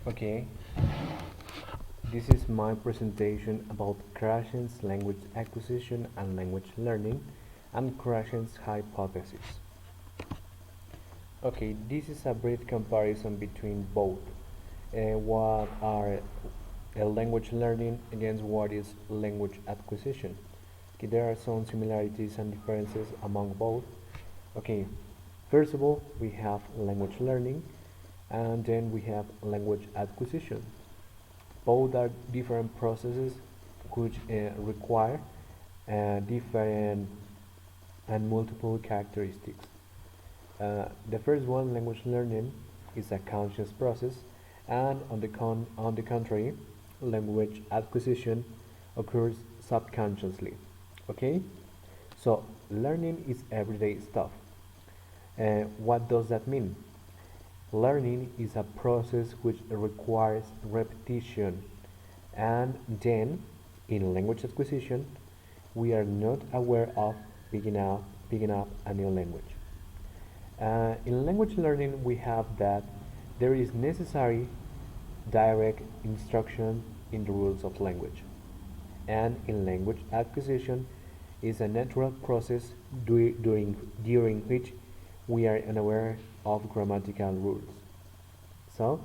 Okay, this is my presentation about Krashen's language acquisition and language learning and Krashen's hypothesis. Okay, this is a brief comparison between both. What are language learning against what is language acquisition. Okay, there are some similarities and differences among both. Okay, first of all, we have language learning and then we have language acquisition. Both are different processes which require different and multiple characteristics. The first one, language learning, is a conscious process, and on the contrary, language acquisition occurs subconsciously. Okay, so learning is everyday stuff. What does that mean? Learning is a process which requires repetition, and then in language acquisition, we are not aware of picking up a new language. In language learning, we have that there is necessary direct instruction in the rules of language, and in language acquisition is a natural process during which we are unaware of grammatical rules. So,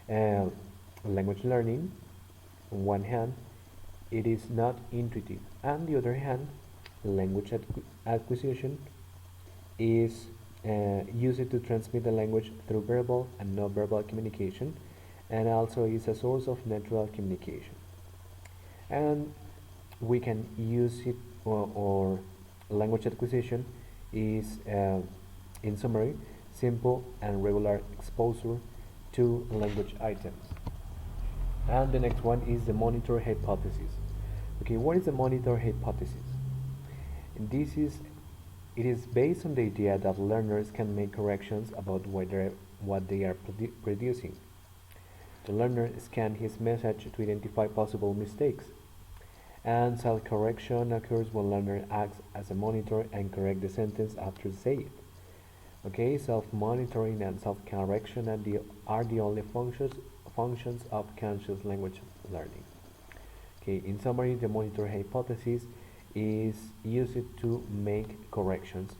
uh, language learning, on one hand, it is not intuitive. On the other hand, language acquisition is used to transmit the language through verbal and non-verbal communication, and also is a source of natural communication. And we can use it, or language acquisition is, in summary, simple and regular exposure to language items. And the next one is the monitor hypothesis. Okay, what is the monitor hypothesis? This is It is based on the idea that learners can make corrections about what they are producing. The learner scans his message to identify possible mistakes, and self-correction occurs when learner acts as a monitor and correct the sentence after say it. Okay, self-monitoring and self-correction are the only functions of conscious language learning. Okay, in summary, the monitor hypothesis is used to make corrections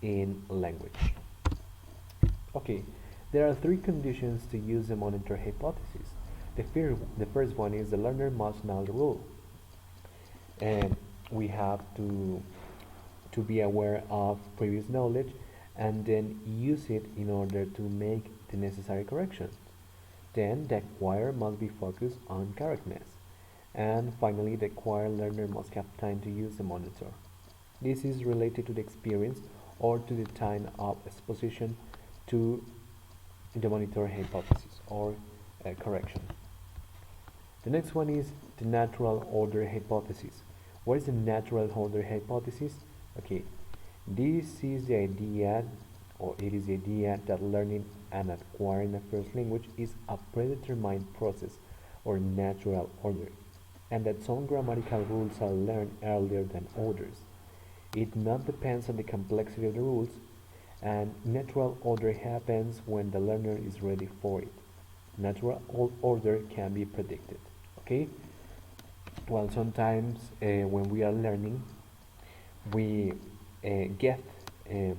in language. Okay, there are three conditions to use the monitor hypothesis. The first one is the learner must know the rule, and we have to be aware of previous knowledge and then use it in order to make the necessary corrections. Then the acquirer must be focused on correctness. And finally, the acquired learner must have time to use the monitor. This is related to the experience or to the time of exposition to the monitor hypothesis or correction. The next one is the natural order hypothesis. What is the natural order hypothesis? Okay, this is the idea, or it is the idea that learning and acquiring a first language is a predetermined process or natural order, and that some grammatical rules are learned earlier than others. It not depends on the complexity of the rules, and natural order happens when the learner is ready for it. Natural order can be predicted. Okay? Well, sometimes when we are learning, we get the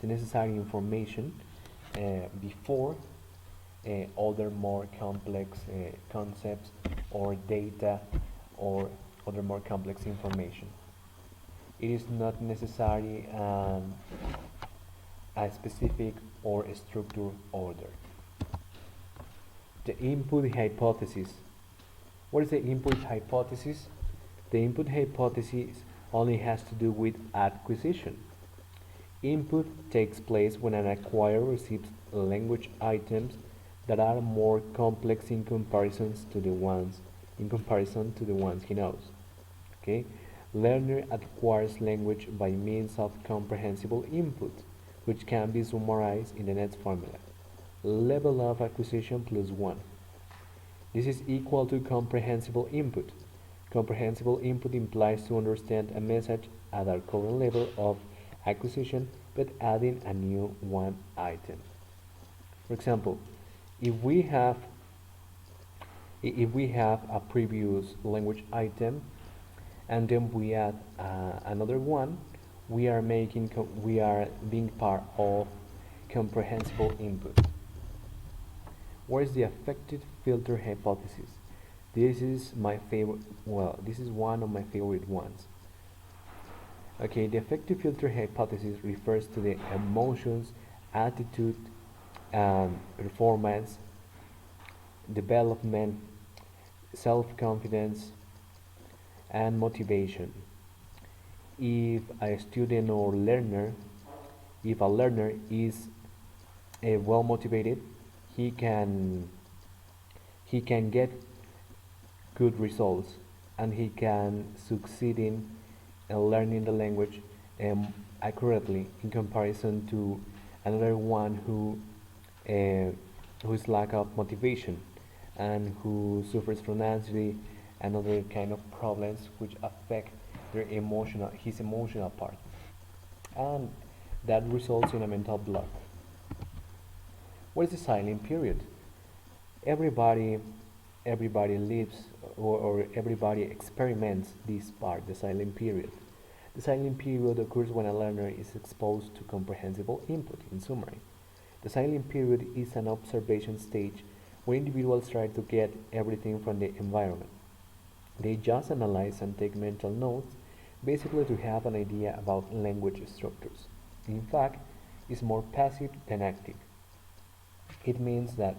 necessary information before other more complex concepts or data or other more complex information. It is not necessary a specific or a structured order. The input hypothesis. What is the input hypothesis? The input hypothesis only has to do with acquisition. Input takes place when an acquirer receives language items that are more complex in comparison to the ones he knows. Okay? Learner acquires language by means of comprehensible input, which can be summarized in the next formula. Level of acquisition plus 1. This is equal to comprehensible input. Comprehensible input implies to understand a message at our current level of acquisition, but adding a new one item. For example, if we have If we have a previous language item and then we add another one, we are being part of comprehensible input. What is the affected filter hypothesis? This is my favorite. Well, this is one of my favorite ones. Okay, the affective filter hypothesis refers to the emotions, attitude, performance, development, self-confidence, and motivation. If a student or learner, if a learner is well motivated, he can he can get good results and he can succeed in learning the language accurately in comparison to another one whose lack of motivation and who suffers from anxiety and other kind of problems which affect his emotional part, and that results in a mental block. What is the silent period? Everybody everybody lives or everybody experiments this part, the silent period. The silent period occurs when a learner is exposed to comprehensible input. In summary, the silent period is an observation stage where individuals try to get everything from the environment. They just analyze and take mental notes, basically to have an idea about language structures. In fact, it's more passive than active. It means that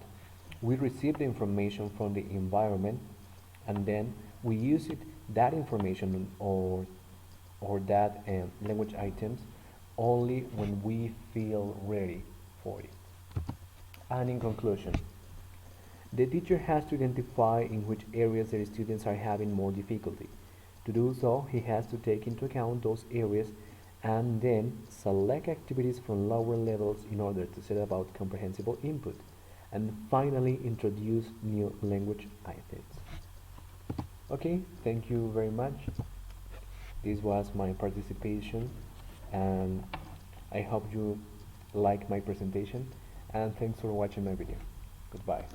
we receive the information from the environment and then we use that information or that language items only when we feel ready for it. And in conclusion, the teacher has to identify in which areas the students are having more difficulty. To do so, he has to take into account those areas and then select activities from lower levels in order to set about comprehensible input, and finally introduce new language items. Okay, thank you very much. This was my participation and I hope you like my presentation, and thanks for watching my video. Goodbye.